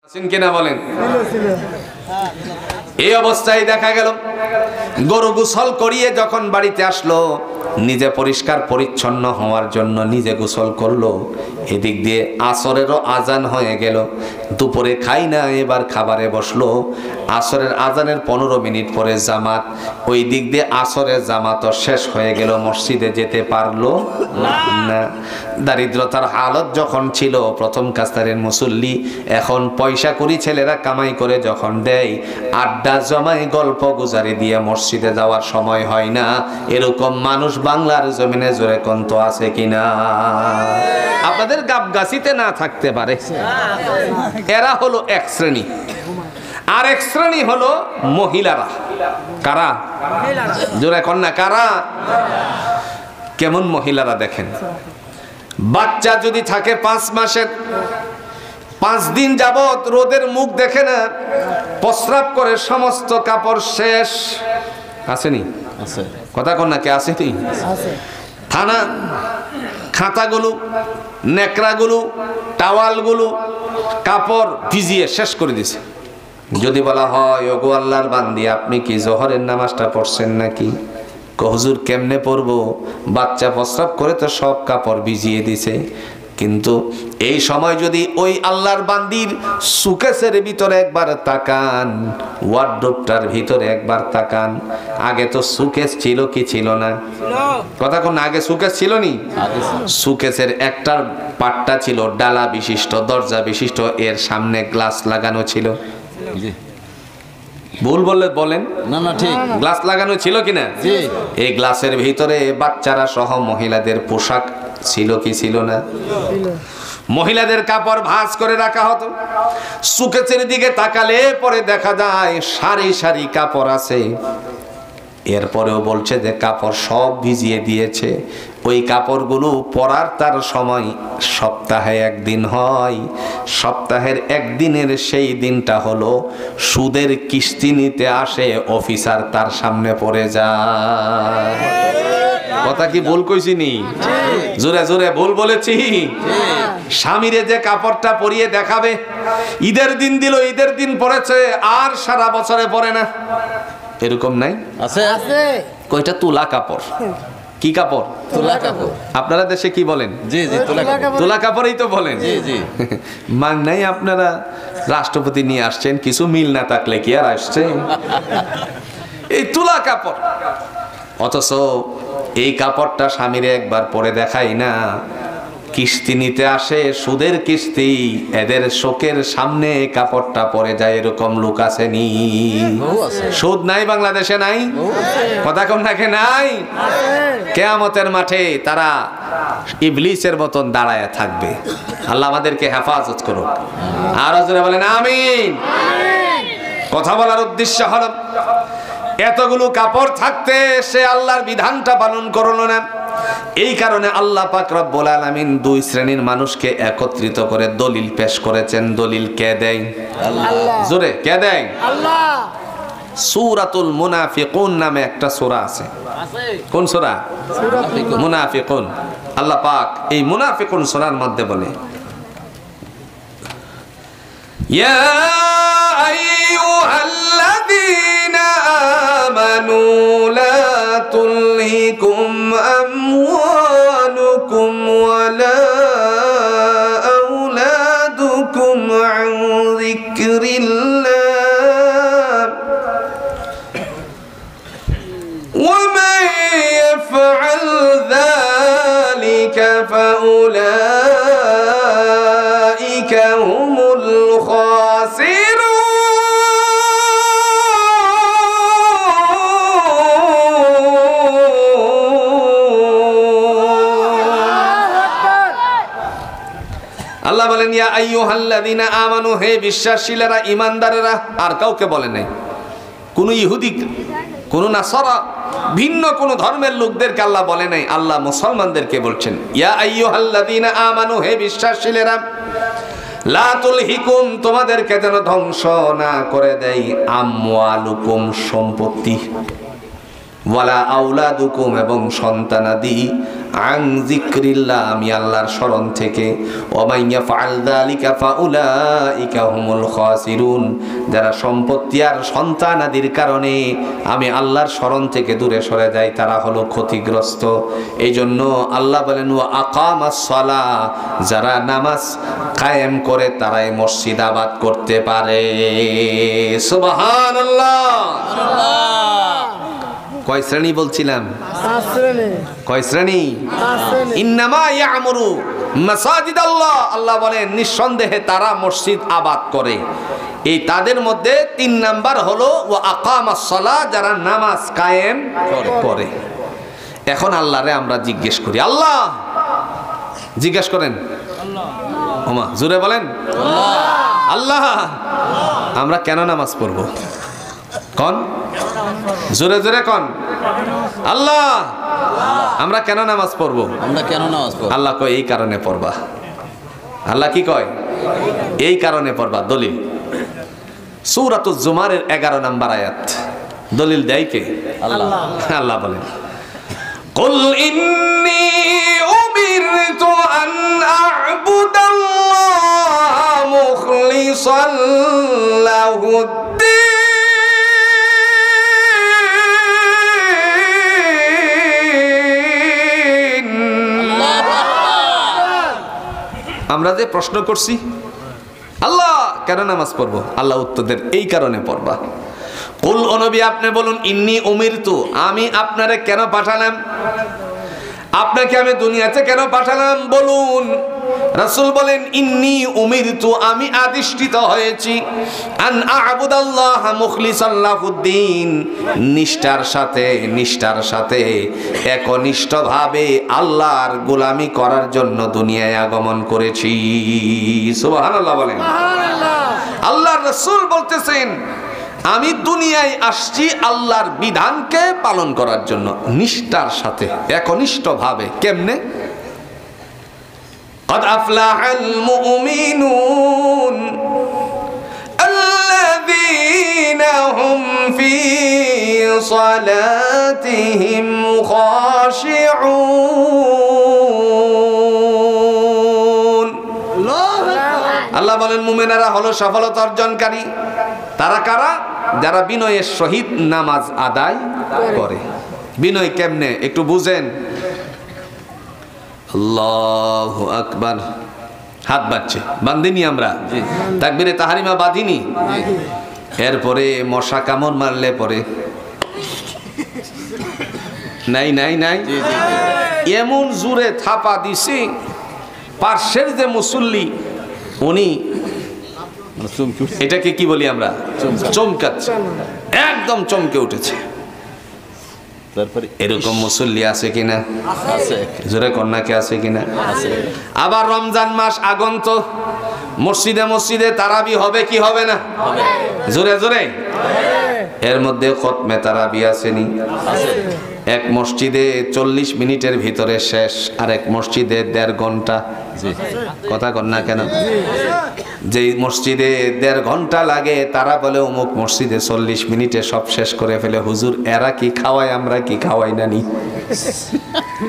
আছেন কিনা বলেন। এই অবস্থায় দেখা গেল গরু গোসল করিয়ে যখন বাড়িতে আসলো, নিজে পরিষ্কার পরিচ্ছন্ন হওয়ার জন্য নিজে গোসল করলো। এদিক দিয়ে আসরেরও আজান হয়ে গেল। দুপুরে খাই না, এবার খাবারে বসলো। আসরের আজানের 15 মিনিট পরে জামাত। ওই দিক দিয়ে আসরের জামাতও শেষ হয়ে গেল, মসজিদে যেতে পারলো না। দারিদ্রতার হালত যখন ছিল, প্রথম কাস্তারের মুসল্লি, এখন পয়সা করি ছেলেরা কামাই করে যখন দেয়, আড্ডা জমাই গল্প গুজারি দিয়ে মসজিদে যাওয়ার সময় হয় না। এরকম মানুষ বাংলার জমিনে জোরে কন্ত আছে কিনা? আপনাদের গাবগাছিতে না থাকতে পারে। এরা হলো এক শ্রেণী। আর এক শ্রেণী হলো মহিলারা। কারা? জোরে কন্যা কারা? কেমন মহিলারা দেখেন, বাচ্চা যদি থাকে 5 মাসের, 5 দিন যাবত রোদের মুখ দেখে না, প্রস্রাব করে সমস্ত কাপড় শেষ। আসেনি? আছে। কথা কন্যা কে আসেনি? থানা খাতাগুলো, নেকড়াগুলো, টাওয়ালগুলো, কাপড় ভিজিয়ে শেষ করে দিছে। যদি বলা হয় ওগো আল্লাহর বান্দি, আপনি কি জোহরের নামাজটা পড়ছেন নাকি? হুজুর কেমনে পড়বো, বাচ্চা প্রস্রাব করে তো সব কাপড় ভিজিয়ে দিছে। কিন্তু এই সময় যদি ওই আল্লাহর বান্দির সুকেসের ভিতরে একবার তাকান, ওয়ার্ডরোবটার ভিতরে একবার তাকান। আগে তো সুকেস ছিল কি ছিল না? কথা কোন, আগে সুকেস ছিল নি? সুকেসের একটার পাটটা ছিল ডালা বিশিষ্ট, দরজা বিশিষ্ট, এর সামনে গ্লাস লাগানো ছিল। ভুল বললে বলেন। না না ঠিক, গ্লাস লাগানো ছিল কিনা? এই গ্লাসের ভিতরে বাচ্চারা সহ মহিলাদের পোশাক ছিল কি ছিল না? মহিলাদের কাপড় ভাঁজ করে রাখা হতো। সুকেসের দিকে তাকালে পরে দেখা যায় সারি সারি কাপড় আছে। এরপরেও বলছে যে কাপড় সব ভিজিয়ে দিয়েছে। ওই কাপড়গুলো পরার তার সময় সপ্তাহে একদিন হয়। সপ্তাহের একদিনের সেই দিনটা হলো সুদের কিস্তি নিতে আসে অফিসার, তার সামনে পড়ে যায়। কথা কি ভুল কইছি নি? জোরে জোরে ভুল বলেছি? স্বামীরে যে কাপড়টা পরিয়ে দেখাবে, ঈদের দিন দিল, ঈদের দিন পরেছে, আর সারা বছরে পরে না, এরকম নাই? আছে আছে। কয়টা তুলা কাপড়। কি কাপড়? তুলা কাপড়। আপনারা দেশে কি বলেন? জি জি, তুলা কাপড়। তুলা কাপড়ই তো বলেন। জি জি। মান নাই, আপনারা রাষ্ট্রপতি নিয়ে আসছেন, কিছু মিল না থাকলে কি আর আসছে? এই তুলা কাপড়। অথচ এই কাপড়টা স্বামীরে একবার পরে দেখাই না। কিস্তি নিতে আসে, সুদের কিস্তি, এদের শোকের সামনে কাপড়টা পরে যায়। এরকম লোক আসেনি? সুদ নাই বাংলাদেশে? নাই? কথা কোন নাকি নাই? কিয়ামতের মাঠে তারা ইবলিসের মতন দাঁড়ায় থাকবে। আল্লাহ আমাদেরকে হেফাজত করুক। আর জোরে বলেন আমিন। কথা বলার উদ্দেশ্য হলো, এতগুলো কাপড় থাকতে সে আল্লাহর বিধানটা পালন করলো না। এই কারণে আল্লাহ পাক রব্বুল আলামিন 2 শ্রেণীর মানুষকে একত্রিত করে দলিল পেশ করেছেন। দলিল কে দেয়? আল্লাহ। জোরে কে দেয়? আল্লাহ। সূরাতুল মুনাফিকুন নামে একটা সূরা আছে। কোন সূরা? মুনাফিকুন। আল্লাহ পাক এই মুনাফিকুন সূরার মধ্যে বলে, ইয়া আইয়ুহাল্লাযীনা আমানু লা তুলহিকুম আমওয়ালুকুম ওয়ালা আওলাদুকুম আন যিকরিল্লাহ ওয়া মান ইয়াফআল যালিকা ফাউলাইকা হুমুল খাসিরুন। আল্লাহ বলেন, ইয়া আইয়ুহাল্লাযীনা আমানু, হে বিশ্বাসীরা, ঈমানদারেরা। আর কাউকে বলে নাই, কোন ইহুদি, কোন নাসারা, ভিন্ন কোন ধর্মের লোকদেরকে আল্লাহ বলে নাই। আল্লাহ মুসলমানদেরকে বলছেন, ইয়া আইয়ুহাল্লাযীনা আমানু, হে বিশ্বাসীরা, লা তুলহিকুম, তোমাদেরকে যেন ধ্বংস না করে দেয়, আমওয়ালুকুম, সম্পত্তি, ওয়ালা আওলাদুকুম, এবং সন্তানাদি, আন যিকরিল্লাহ, আমি আল্লাহর স্মরণ থেকে। ওয়া মান ইয়াফআল যালিকা ফাউলাইকা হুমুল খাসিরুন, যারা সম্পত্তি আর সন্তান আদির কারণে আমি আল্লাহর স্মরণ থেকে দূরে সরে যাই তারা হলো ক্ষতিগ্রস্ত। এই জন্য আল্লাহ বলেন ওয়া আকামাস সালাহ, যারা নামাজ কায়েম করে তারাই মসজিদ আবাদ করতে পারে। সুবহানাল্লাহ। কয় শ্রেণী বলছিলাম? কয় শ্রেণী? ইন্নামা ইয়ামুরু মাসাজিদাল্লাহ, আল্লাহ বলেন নিঃসন্দেহে তারা মসজিদ আবাদ করে। এই তাদের মধ্যে 3 নাম্বার হলো ওয়া আকামাস সালাহ, যারা নামাজ কায়েম করে। এখন আল্লাহরে আমরা জিজ্ঞেস করি, আল্লাহ জিজ্ঞেস করেন, ওমা জোরে বলেন আল্লাহ, আমরা কেন নামাজ পড়ব? কোন জোরে জোরে কোন আল্লাহ, আমরা কেন নামাজ পড়ব? আমরা কেন নামাজ পড়ব? আল্লাহ কয় এই কারণে পড়বা। আল্লাহ কি কয়? এই কারণে পড়বা। দলিল সূরাতুজ জুমারের 11 নম্বর আয়াত। দলিল দেয় কে? আল্লাহ। আল্লাহ বলেন কুল ইন্নী উমিরতু আন আ'বুদাল্লাহ মুখলিসান লাহুদ্দিন। আমরা যে প্রশ্ন করছি আল্লাহ কেন নামাজ পড়বো, আল্লাহ উত্তর দেন এই কারণে পড়বা। কুল ও নবী আপনি বলুন ইন্নী উমিরতু, আমি আপনারে কেন পাঠালাম, আপনাকে আমি দুনিয়াতে কেন পাঠালাম বলুন। রাসূল বলেন ইন্নী উমিরতু, আমি আদিষ্টিত হয়েছি আন আ'বুদাল্লাহ মুখলিসান লাহুদ্দিন, নিষ্ঠার সাথে একনিষ্ঠভাবে আল্লাহর গোলামি করার জন্য দুনিয়ায় আগমন করেছি। সুবহানাল্লাহ বলেন। আল্লাহর রাসূল বলতেছেন আমি দুনিয়ায় আসছি আল্লাহর বিধানকে পালন করার জন্য, নিষ্ঠার সাথে একনিষ্ঠভাবে। কেমনে? قد أفلح المؤمنون الذين هم في صلاتهم خاشعون। আল্লাহ বলেন মুমিনেরা হলো সফলতা অর্জনকারী। তারা কারা? যারা বিনয়ের সহিত নামাজ আদায় করে। বিনয় কেমনে একটু বুঝেন। আল্লাহু আকবার। হাত বাজছে, বান্ধিনি আমরা? তাকবীরে তাহরিমা বাঁধিনি? এরপরে মশা কামড় মারলে পরে নাই নাই নাই, এমন জোরে থাপা দিছি পার্শ্বের যে মুসল্লি উনি এটাকে কি বলি আমরা, চমকাচ্ছে, একদম চমকে উঠেছে। তারপরে এরকম মুসল্লি আছে কিনা? আছে। জোরে কন্যাকে আছে কিনা? আছে। আবার রমজান মাস আগন্ত, মসজিদে মসজিদে তারাবি হবে কি হবে না? জোরে জোরে। এর মধ্যে খতমে তারাবি আসেনি? এক মসজিদে 40 মিনিটের ভিতরে শেষ, আর এক মসজিদে 1.5 ঘন্টা। কথা কন না কেন? যে মসজিদে 1.5 ঘন্টা লাগে তারা বলে অমুক মসজিদে 40 মিনিটে সব শেষ করে ফেলে। হুজুর এরা কি খাওয়ায়, আমরা কি খাওয়াই না? নি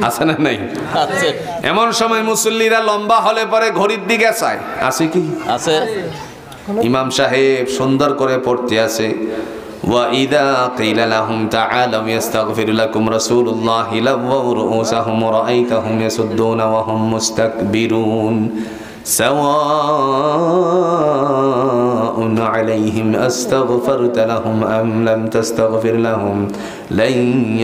আছে না নাই? আছে। এমন সময় মুসল্লিরা লম্বা হলে পরে ঘড়ির দিকে চায়, আছে কি? আছে। ইমাম সাহেব সুন্দর করে পড়তে আছে وَإِذَا قِيلَ لَهُمْ تَعَالَوْا يَسْتَغْفِرْ لَكُمْ رَسُولُ اللَّهِ لَوَّوْا رُؤُوسَهُمْ وَرَأَيْتَهُمْ يَصُدُّونَ وَهُمْ مُسْتَكْبِرُونَ سَوَاءٌ عَلَيْهِمْ أَسْتَغْفَرْتَ لَهُمْ أَمْ لَمْ تَسْتَغْفِرْ لَهُمْ لَنْ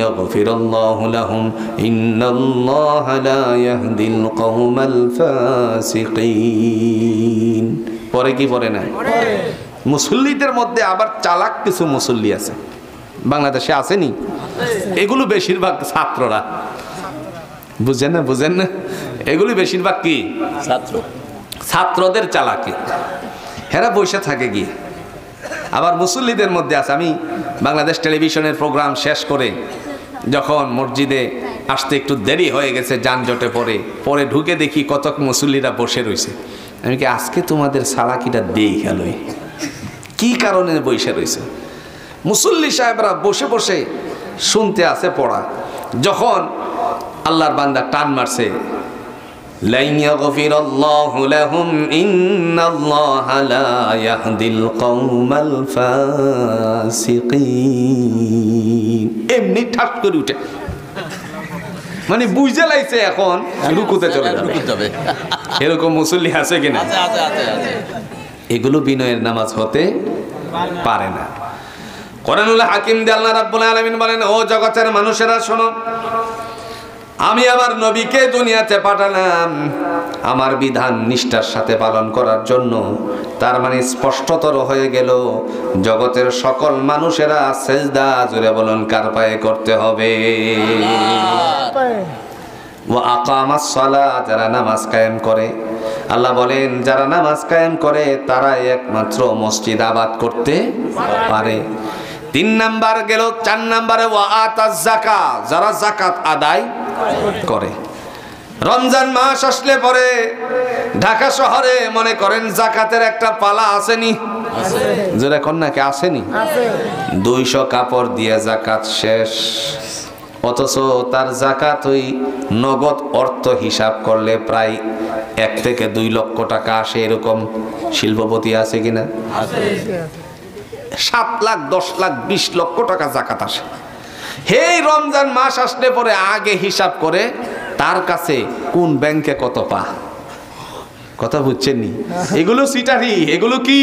يَغْفِرَ اللَّهُ لَهُمْ إِنَّ اللَّهَ لَا يَهْدِي الْقَوْمَ الْفَاسِقِينَ। পরে কি পড়ে না? মুসল্লিদের মধ্যে আবার চালাক কিছু মুসল্লি আছে, বাংলাদেশে আসেনি? এগুলো বেশিরভাগ ছাত্ররা। বুঝেন না? বুঝেন না? এগুলি বেশিরভাগ কি ছাত্রদের চালাকি। হেরা বসে থাকে গিয়ে। আবার মুসল্লিদের মধ্যে আছে, আমি বাংলাদেশ টেলিভিশনের প্রোগ্রাম শেষ করে যখন মসজিদে আসতে একটু দেরি হয়ে গেছে যানজটে পরে ঢুকে দেখি কতক মুসল্লিরা বসে রয়েছে। আমি কি আজকে তোমাদের চালাকিটা দেই খেলোই, কি কারণে বসে রয়েছে? মুসল্লি সাহেবরা বসে বসে শুনতে আছে পড়া। যখন আল্লাহর বান্দা টান মারছে, লাইন ইয়াগফিরাল্লাহু লাহুম ইন্নাল্লাহা লা ইয়াহদিল কওমাল ফাসিকিন। এমনি ঠাস করে উঠে, মানে বুঝে লাইছে এখন রুকুতে চলে যাবে। এরকম মুসল্লি আছে কিনা? আছে। এগুলো বিনয়ের নামাজ হতে পারে না। কোরআনুল হাকিম দিয়ে আল্লাহ রাব্বুল আলামিন বলেন, ও জগতের মানুষেরা শোনো, আমি আমার নবীকে দুনিয়াতে পাঠালাম আমার বিধান নিষ্ঠার সাথে পালন করার জন্য। তার মানে স্পষ্টতর হয়ে গেল, জগতের সকল মানুষেরা সেজদা, জোরে বলুন কার পায়ে করতে হবে? ওয়া আকামাস সালাহ, যারা নামাজ কায়েম করে। আল্লাহ বলেন যারা নামাজ কায়েম করে তারাই একমাত্র মসজিদ আবাদ করতে পারে। 3 নাম্বার গেল। 4 নাম্বারে ওয়া আতাজ যাকাত, যারা যাকাত আদায় করে। রমজান মাস আসলে পরে ঢাকা শহরে মনে করেন যাকাতের একটা পালা আসেনি? যারা কন্যাকে আসেনি, 200 কাপড় দিয়ে যাকাত শেষ। অথচ তার যাকাত ওই নগদ অর্থ হিসাব করলে প্রায় 1 থেকে 2 লক্ষ টাকা আসে। এরকম শিল্পপতি আছে কিনা? 7 লাখ, 10 লাখ, 20 লক্ষ টাকা যাকাত আসে। এই রমজান মাস আসলে পরে আগে হিসাব করে তার কাছে কোন ব্যাংকে কত পা। কথা বুঝছেন নি? এগুলো সিটারি, এগুলো কি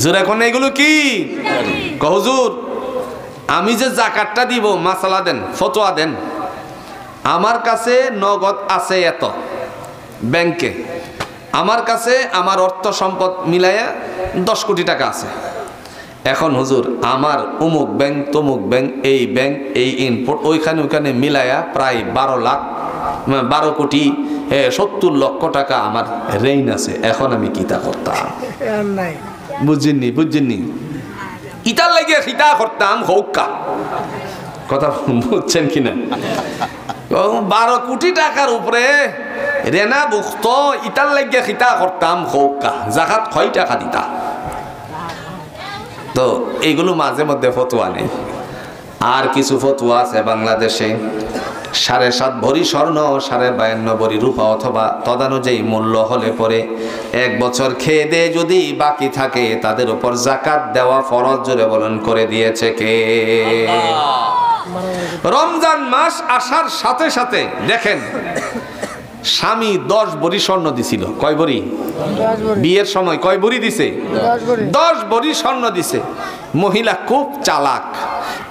জোরে কোন, এগুলো কি হুজুর আমি যে যাকাতটা দিব, মাসালা দেন, ফতোয়া দেন, আমার কাছে নগদ আছে এত ব্যাংকে, আমার কাছে আমার অর্থ সম্পদ মিলাইয়া 10 কোটি টাকা আছে। এখন হুজুর আমার অমুক ব্যাংক, তমুক ব্যাংক, এই ব্যাংক, এই ইনপুট, ওইখানে মিলাইয়া প্রায় 12 কোটি 70 লক্ষ টাকা আমার ঋণ আছে। এখন আমি কিতা করতাম? বুঝছেননি? ইটার লাগিয়ে খিতা করতাম হৌকা। কথা বুঝছেন কিনা? 12 কোটি টাকার উপরে রেনা ভুক্ত, ইটার লাগিয়ে খিতা করতাম হৌকা। জাকাত কয় টাকা দিতা? তো এইগুলো মাঝে মধ্যে ফতোয়া নেই। আর কিছু ফতোয়া আছে বাংলাদেশে, 7.5 ভরি স্বর্ণ, 52.5 ভরি রূপা অথবা তদানুযায়ী মূল্য হলে পরে 1 বছর খেয়ে দিয়ে যদি বাকি থাকে তাদের উপর যাকাত দেওয়া ফরজ। জোরে বলেন করে দিয়েছে কে? রমজান মাস আসার সাথে সাথে দেখেন, স্বামী 10 ভরি স্বর্ণ দিছিল। কয় ভরি? বিয়ের সময় কয় ভরি দিছে? 10 ভরি স্বর্ণ দিছে। মহিলা খুব চালাক,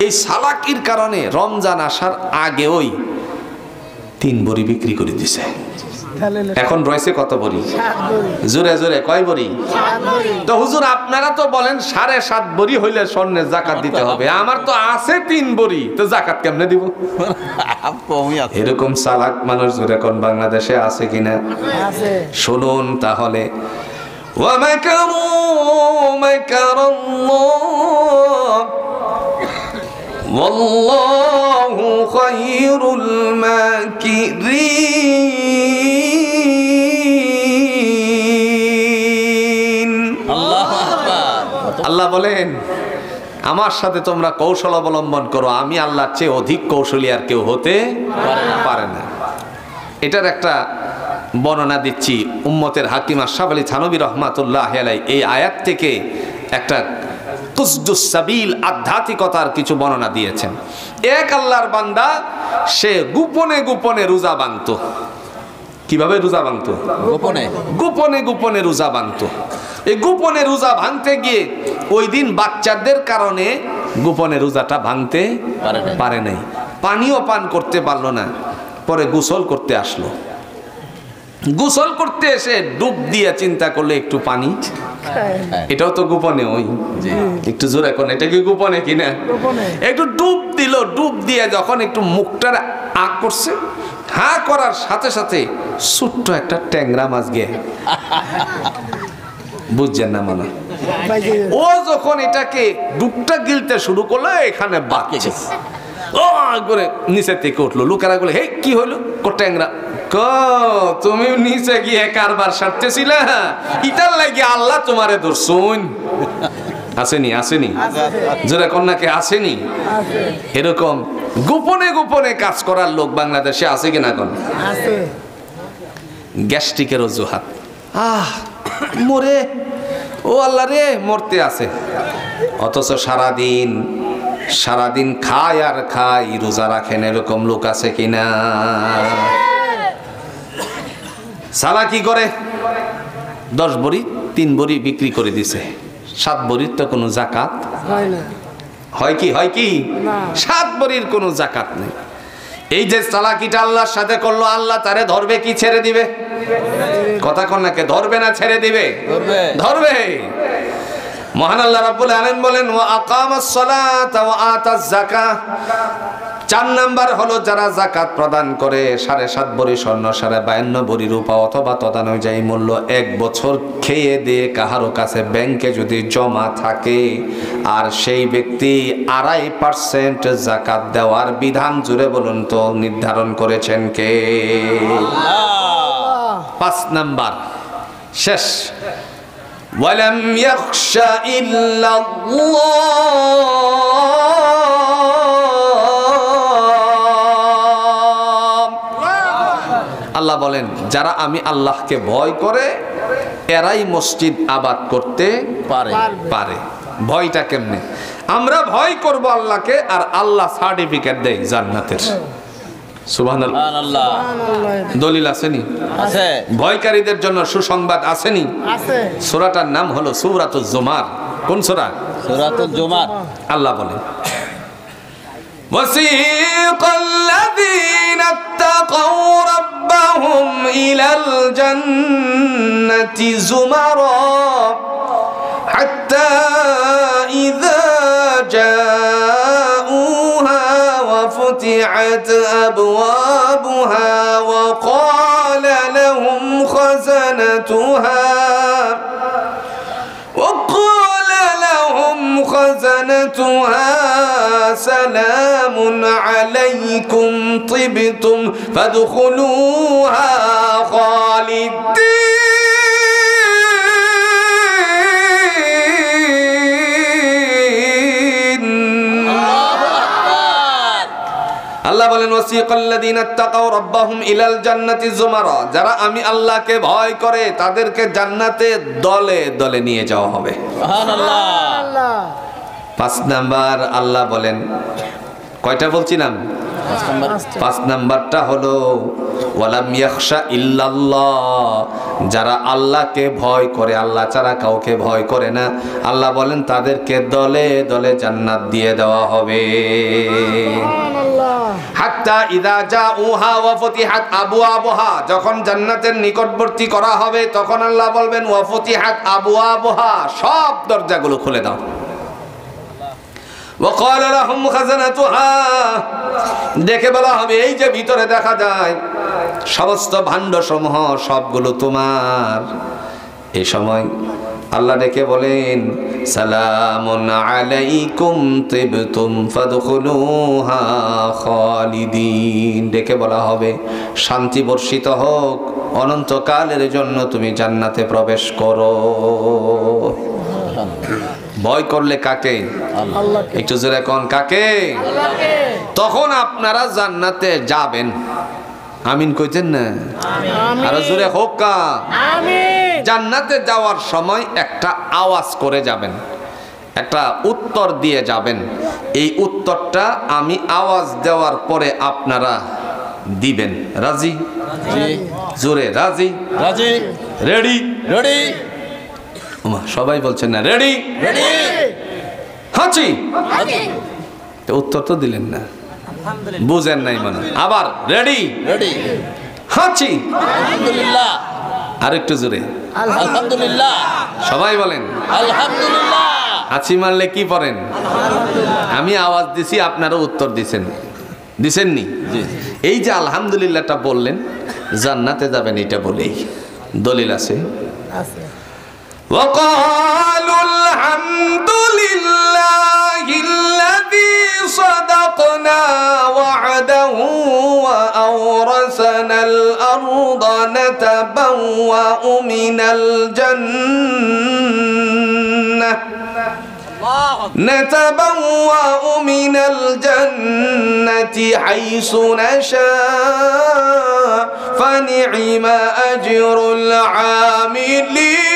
এই চালাকির কারণে রমজান আসার আগেই 3 ভরি বিক্রি করে দিছে। এখন রয়েছে কত ভরি? জোরে জোরে কয় ভরি? তো হুজুর আপনারা তো বলেন 7.5 ভরি হইলে স্বর্ণের যাকাত দিতে হবে, আমার তো আছে 3 ভরি, তো যাকাত কেমনে দিব? এরকম চালাক মানুষ জোরে কোন বাংলাদেশে আছে কিনা? শুনুন তাহলে, ওয়ামাকারু মাকারাল্লাহ ওয়াল্লাহু খায়রুল মাকিরিন। আল্লাহ বলেন আমার সাথে তোমরা কৌশল অবলম্বন করো, আমি আল্লাহর চেয়ে অধিক কৌশলী আর কেউ হতে পারে না। এটার একটা বর্ণনা দিচ্ছি। উম্মতের হাকিম আশরাফ আলী থানভী রহমাতুল্লাহ আলাইহি এই আয়াত থেকে একটা কুসদুস সাবিল, আধ্যাত্মিকতার কিছু বর্ণনা দিয়েছেন। এক আল্লাহর বান্দা, সে গোপনে গোপনে রোজা ভাঙত। কিভাবে রোজা ভাঙত? গোপনে গোপনে রোজা ভাঙত। এই গোপনে রোজা ভাঙতে গিয়ে ওই দিন বাচ্চাদের কারণে গোপনে রোজাটা ভাঙতে পারে নাই, পানিও পান করতে পারলো না। পরে গোসল করতে আসলো। গোসল করতে এসে ডুব দিয়ে চিন্তা করলে একটু পানি, এটাও তো গোপনে, ওই একটু জোরে কোন, এটা কি গোপনে কিনা? একটু ডুব দিল। ডুব দিয়ে যখন একটু মুখটার আঁক করছে, হা করার সাথে সাথে ছোট্ট একটা ট্যাংরা মাছ গিয়ে, বুঝছেন না মানে, ও যখন এটাকে ডুবটা গিলতে শুরু করলো, এখানে বাকি ও করে নিচে থেকে উঠলো। লোকেরা বলে, হে কি হইলো? ট্যাংরা। তুমি নিচে গিয়ে কারবার সারতেছিলে, ইটার লাগে আল্লাহ তোমারে ধরছুন। আসেনি আসেনি যারা কন্যাকে আসেনি এরকম গোপনে গোপনে কাজ করার লোক বাংলাদেশে আছে কিনা কোন গ্যাস্ট্রিকের অজুহাত মরে ও আল্লাহ রে মরতে আছে অথচ সারাদিন খায় আর খায় রোজা রাখেন এরকম লোক আছে কিনা সালা কি করে 10 ভরি 3 ভরি বিক্রি করে দিছে 7 ভরির তো কোনো জাকাত হয় কি 7 ভরির কোনো জাকাত নেই এই যে চালাকিটা আল্লাহর সাথে করলো আল্লাহ তারে ধরবে কি ছেড়ে দিবে কথা কন্যাকে ধরবে না ছেড়ে দিবে ধরবে মহান আল্লাহ রাব্বুল আলামিন বলেন ওয়া আকামাস সালাতা ওয়া আতাজ যাকাত 4 নাম্বার হলো যারা যাকাত প্রদান করে 7.5 ভরি স্বর্ণ 52 ভরি রূপা অথবা তদানুযায়ী মূল্য 1 বছর খেয়ে দিয়ে কাহারো কাছে ব্যাংকে যদি জমা থাকে আর সেই ব্যক্তি 2.5% যাকাত দেওয়ার বিধান জুড়ে বলুন তো নির্ধারণ করেছেন কে আল্লাহ 5 নাম্বার শেষ ওয়ালাম ইয়াখশা ইল্লাল্লাহ আল্লাহ বলেন যারা আমি আল্লাহকে ভয় করে এরাই মসজিদ আবাদ করতে পারে ভয়টা কেমনে আমরা ভয় করব আল্লাহকে আর আল্লাহ সার্টিফিকেট দেয় জান্নাতের সুবহানাল্লাহ দলিল আসেনি আছে ভয়কারীদের জন্য সুসংবাদ আসেনি আছে সূরাটার নাম হলো সূরাতুজ জুমার কোন সূরা সূরাতুল জুমার আল্লাহ বলেন ওয়াসিকাল্লাযীনা ইত্তাকাউ রাব্বাহুম ইলাল জান্নাতি যুমারা হাত্তা ইযা জাউহা وفتحت أبوابها وقال لهم خزنتها سلام عليكم طبتم فادخلوها خالدين আল্লাহ বলেন ওয়াসিকাল্লাযীনা ইত্তাকাউ রাব্বাহুম ইলাল জান্নাতি যুমারা যারা আমি আল্লাহকে ভয় করে তাদেরকে জান্নাতে দলে দলে নিয়ে যাওয়া হবে সুবহানাল্লাহ 5 নাম্বার আল্লাহ বলেন কয়টা বলছিলাম 5 নাম্বারটা হলো ওয়ালাম ইয়াখশা ইল্লাল্লাহ যারা আল্লাহকে ভয় করে আল্লাহ ছাড়া কাউকে ভয় করে না আল্লাহ বলেন তাদেরকে দলে দলে জান্নাত দিয়ে দেওয়া হবে হাত্তা ইযা জাউহা ওয়া ফুতিহাত আবওয়াবুহা যখন জান্নাতের নিকটবর্তী করা হবে তখন আল্লাহ বলবেন ওয়া ফুতিহাত আবওয়াবুহা সব দরজাগুলো খুলে দাও وقال لهم خزنتها দেখে বলা হবে এই যে ভিতরে দেখা যায় সমস্ত ভাণ্ডসমূহ সবগুলো তোমার এই সময় আল্লাহ ডেকে বলেন সালামুন আলাইকুম তিবতুম ফাদখুলুহা খালিদিন ডেকে বলা হবে শান্তি বর্ষিত হোক অনন্তকালের জন্য তুমি জান্নাতে প্রবেশ করো ভয় করলে কাকে আল্লাহকে একটু জোরে কোন কাকে আল্লাহকে তখন আপনারা জান্নাতে যাবেন আমিন কইতেন না আমিন আর জোরে হোক কা আমিন জান্নাতে যাওয়ার সময় একটা আওয়াজ করে যাবেন একটা উত্তর দিয়ে যাবেন এই উত্তরটা আমি আওয়াজ দেওয়ার পরে আপনারা দিবেন রাজি জি জোরে রাজি রাজি রেডি রেডি সবাই বলছেন না রেডি রেডি হাঁচি তো উত্তর তো দিলেন না বুঝেন নাই মনে আবার রেডি রেডি হাঁচি আলহামদুলিল্লাহ আরেকটু জোরে আলহামদুলিল্লাহ সবাই বলেন আলহামদুলিল্লাহ হাঁচি মারলে কি পড়েন আমি আওয়াজ দিছি আপনারা উত্তর দিছেননি এই যে আলহামদুলিল্লাহটা বললেন জান্নাতে যাবেন এটা বলেই দলিল আছে وقالوا الحمد لله الذي صدقنا وعده وأورثنا الأرض نتبوأ من الجنة نتبوأ من الجنة حيث نشاء فنعم أجر العاملين